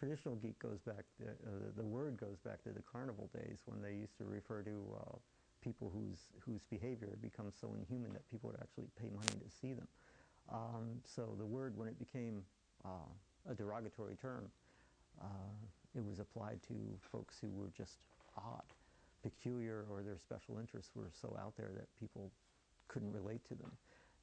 Traditional geek goes back, the word goes back to the carnival days when they used to refer to people whose behavior had become so inhuman that people would actually pay money to see them. So the word, when it became a derogatory term, it was applied to folks who were just odd, peculiar, or their special interests were so out there that people couldn't relate to them.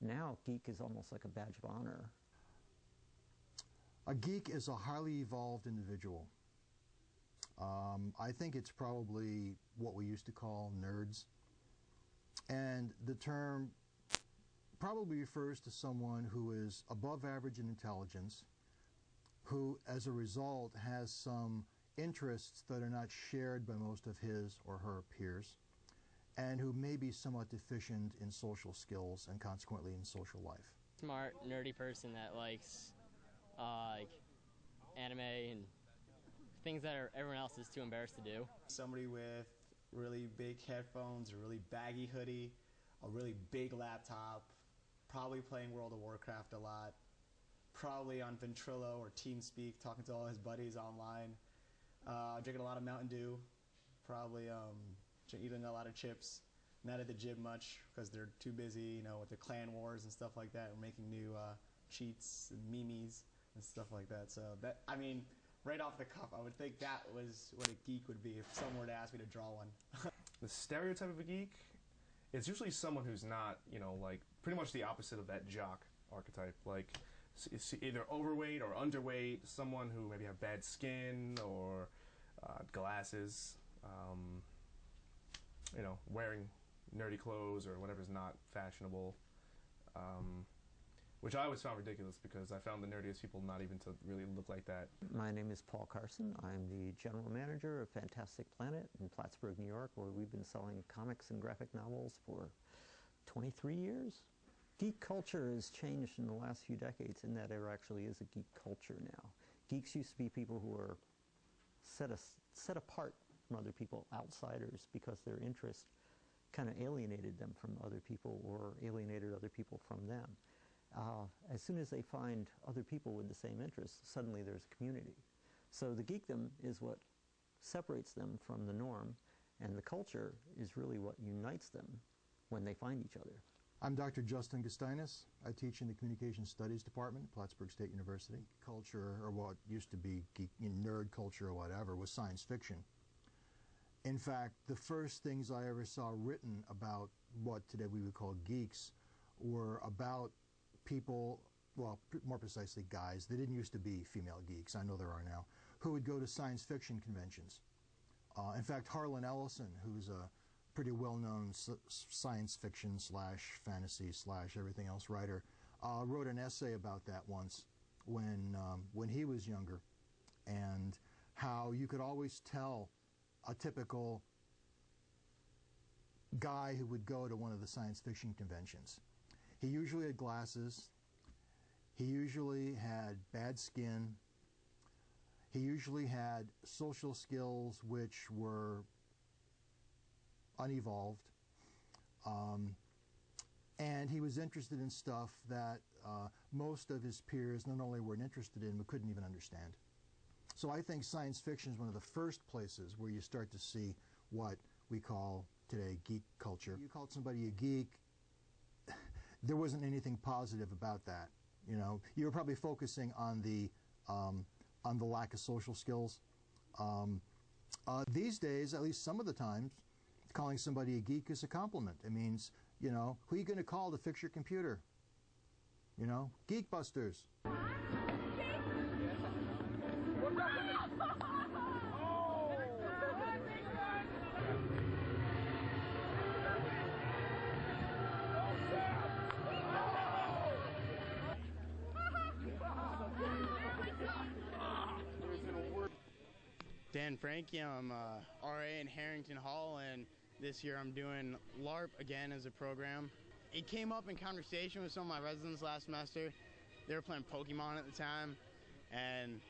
Now, geek is almost like a badge of honor. A geek is a highly evolved individual. I think it's probably what we used to call nerds. And the term probably refers to someone who is above average in intelligence, who as a result has some interests that are not shared by most of his or her peers, and who may be somewhat deficient in social skills and consequently in social life. Smart, nerdy person that likes like anime and things that everyone else is too embarrassed to do. Somebody with really big headphones, a really baggy hoodie, a really big laptop, probably playing World of Warcraft a lot, probably on Ventrilo or TeamSpeak, talking to all his buddies online, drinking a lot of Mountain Dew, probably eating a lot of chips, not at the gym much because they're too busy, you know, with the clan wars and stuff like that. We're making new cheats and memes and stuff like that. So that, I mean, right off the cuff, I would think that was what a geek would be if someone were to ask me to draw one. The stereotype of a geek is usually someone who's not, you know, like pretty much the opposite of that jock archetype. Like it's either overweight or underweight, someone who maybe have bad skin or glasses, you know, wearing nerdy clothes or whatever's not fashionable, which I always found ridiculous because I found the nerdiest people not even to really look like that. My name is Paul Carson. I'm the general manager of Fantastic Planet in Plattsburgh, New York, where we've been selling comics and graphic novels for 23 years. Geek culture has changed in the last few decades in that there actually is a geek culture now. Geeks used to be people who were set apart from other people, outsiders, because their interest kind of alienated them from other people or alienated other people from them. As soon as they find other people with the same interests, suddenly there's a community. So the geekdom is what separates them from the norm, and the culture is really what unites them when they find each other. I'm Dr. Justin Gustainis. I teach in the Communication Studies Department at Plattsburgh State University. Culture, or what used to be geek, nerd culture or whatever, was science fiction. In fact, the first things I ever saw written about what today we would call geeks were about people, well, more precisely guys. They didn't used to be female geeks, I know there are now, who would go to science fiction conventions. In fact, Harlan Ellison, who's a pretty well-known science fiction slash fantasy slash everything else writer, wrote an essay about that once when he was younger, and how you could always tell a typical guy who would go to one of the science fiction conventions. He usually had glasses, he usually had bad skin, he usually had social skills which were unevolved, and he was interested in stuff that most of his peers not only weren't interested in, but couldn't even understand. So I think science fiction is one of the first places where you start to see what we call today geek culture. You called somebody a geek, there wasn't anything positive about that. You know, you were probably focusing on the lack of social skills. These days, at least some of the times, calling somebody a geek is a compliment. It means, you know, who are you going to call to fix your computer? You know, Geek Busters. Dan Frankie, I'm RA in Harrington Hall, and this year I'm doing LARP again as a program. It came up in conversation with some of my residents last semester. They were playing Pokemon at the time, and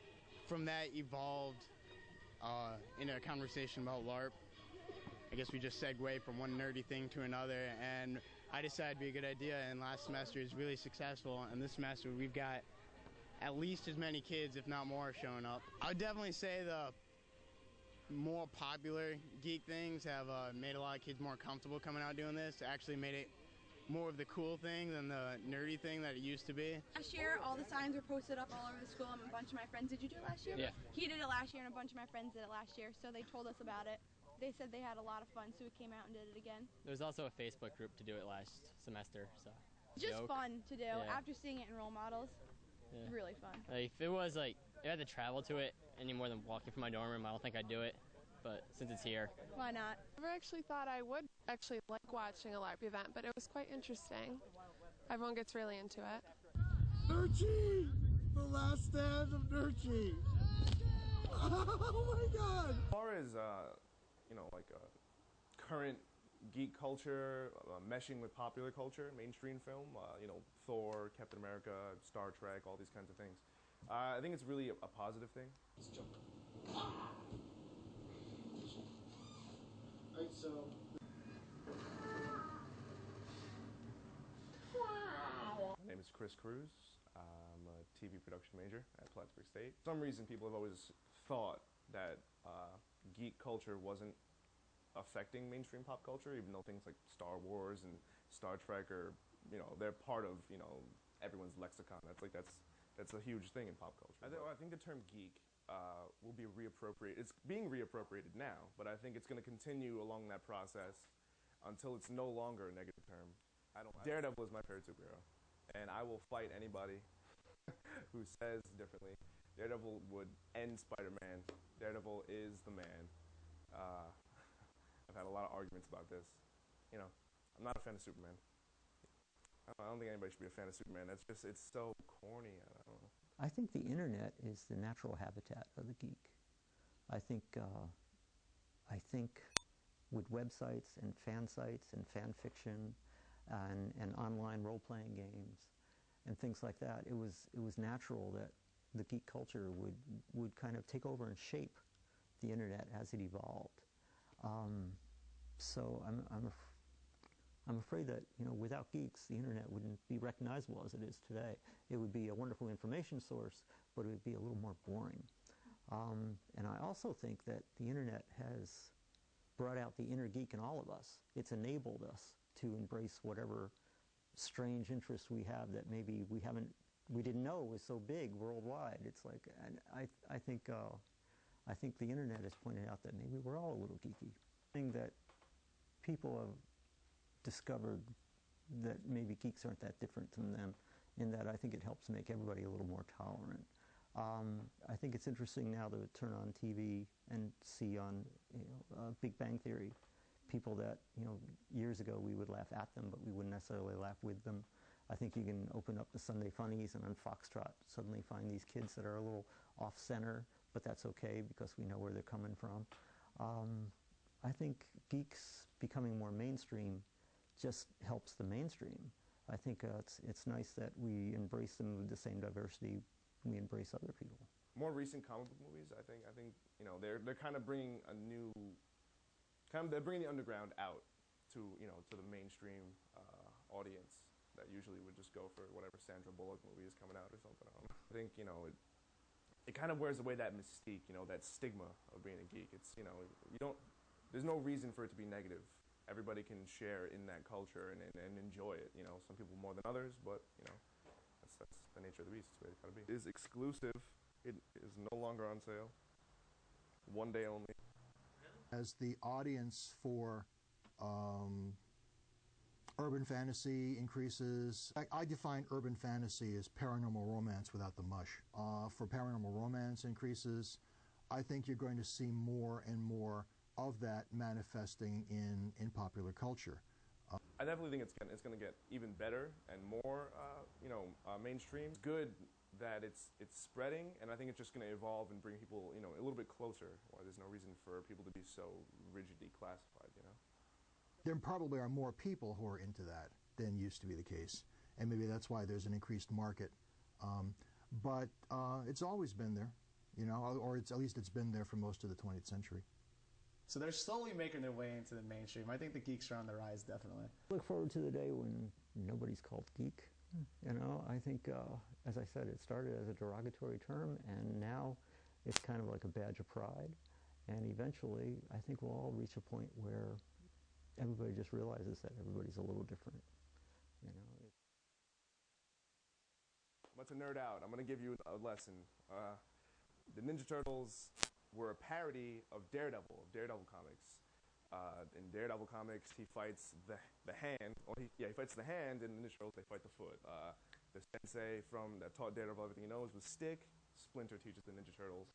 from that evolved into a conversation about LARP. I guess we just segued from one nerdy thing to another, and I decided it'd be a good idea, and last semester is really successful, and this semester we've got at least as many kids, if not more, showing up. I would definitely say the more popular geek things have made a lot of kids more comfortable coming out doing this. Actually made it more of the cool thing than the nerdy thing that it used to be. Last year, all the signs were posted up all over the school, and a bunch of my friends, did you do it last year? Yeah. He did it last year, and a bunch of my friends did it last year, so they told us about it. They said they had a lot of fun, so we came out and did it again. There was also a Facebook group to do it last semester, so. Just Joke. fun to do. Yeah. After seeing it in role models, Yeah. really fun. Like, if it was like, if I had to travel to it any more than walking from my dorm room, I don't think I'd do it. But since it's here. Why not? I never actually thought I would actually like watching a LARP event, but it was quite interesting. Everyone gets really into it. Nirchi! The last stand of Nirchi! Oh my god! As far as, current geek culture, meshing with popular culture, mainstream film, Thor, Captain America, Star Trek, all these kinds of things. I think it's really a positive thing. Let's jump. Alright, so... My name is Chris Cruz. I'm a TV production major at Plattsburgh State. For some reason, people have always thought that geek culture wasn't affecting mainstream pop culture, even though things like Star Wars and Star Trek are, they're part of, everyone's lexicon. That's a huge thing in pop culture. I think the term geek will be reappropriated. It's being reappropriated now, but I think it's going to continue along that process until it's no longer a negative term. Daredevil is my favorite superhero, and I will fight anybody who says differently. Daredevil would end Spider-Man. Daredevil is the man. I've had a lot of arguments about this. I'm not a fan of Superman. I don't think anybody should be a fan of Superman. It's so corny. I don't know. I think the internet is the natural habitat of the geek. I think with websites and fan sites and fan fiction and online role-playing games and things like that, it was natural that the geek culture would kind of take over and shape the internet as it evolved. So I'm afraid that without geeks, the internet wouldn't be recognizable as it is today. It would be a wonderful information source, but it would be a little more boring. And I also think that the internet has brought out the inner geek in all of us. It's enabled us to embrace whatever strange interest we have that maybe we didn't know was so big worldwide. It's like, and I think the internet has pointed out that maybe we're all a little geeky. Thing that people have discovered that maybe geeks aren't that different from them, in that I think it helps make everybody a little more tolerant. I think it's interesting now to turn on TV and see on Big Bang Theory people that years ago we would laugh at them, but we wouldn't necessarily laugh with them. I think you can open up the Sunday Funnies and on Foxtrot suddenly find these kids that are a little off-center, but that's okay because we know where they're coming from. I think geeks becoming more mainstream just helps the mainstream. I think it's nice that we embrace them with the same diversity we embrace other people. More recent comic book movies, I think they're kind of bringing a new, they're bringing the underground out to to the mainstream audience that usually would just go for whatever Sandra Bullock movie is coming out or something. I think it kind of wears away that mystique, that stigma of being a geek. It's there's no reason for it to be negative. Everybody can share in that culture and enjoy it. Some people more than others, but that's the nature of the beast. It's the way it's gotta be. It is exclusive. It is no longer on sale. One day only. As the audience for urban fantasy increases, I define urban fantasy as paranormal romance without the mush. For paranormal romance increases, I think you're going to see more and more of that manifesting in popular culture. I definitely think it's going to get even better and more, mainstream. Good that it's spreading, and I think it's just going to evolve and bring people, a little bit closer. Why there's no reason for people to be so rigidly classified, There probably are more people who are into that than used to be the case, and maybe that's why there's an increased market. But it's always been there, or at least it's been there for most of the 20th century. So they're slowly making their way into the mainstream. I think the geeks are on the rise, definitely. Look forward to the day when nobody's called geek. You know, I think, as I said, it started as a derogatory term, and now it's kind of like a badge of pride. And eventually, I think we'll all reach a point where everybody just realizes that everybody's a little different. You know. I'm about to nerd out. I'm going to give you a lesson. The Ninja Turtles were a parody of Daredevil comics. In Daredevil comics, he fights the hand. He fights the hand. In Ninja Turtles, they fight the foot. The sensei that taught Daredevil everything he knows was Stick. Splinter teaches the Ninja Turtles.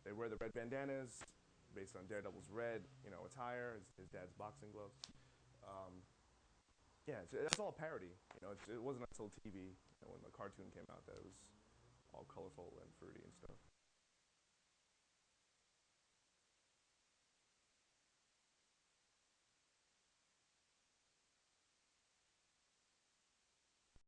They wear the red bandanas based on Daredevil's red, attire, his dad's boxing gloves. It's all parody. It wasn't until TV, when the cartoon came out, that it was all colorful and fruity and stuff.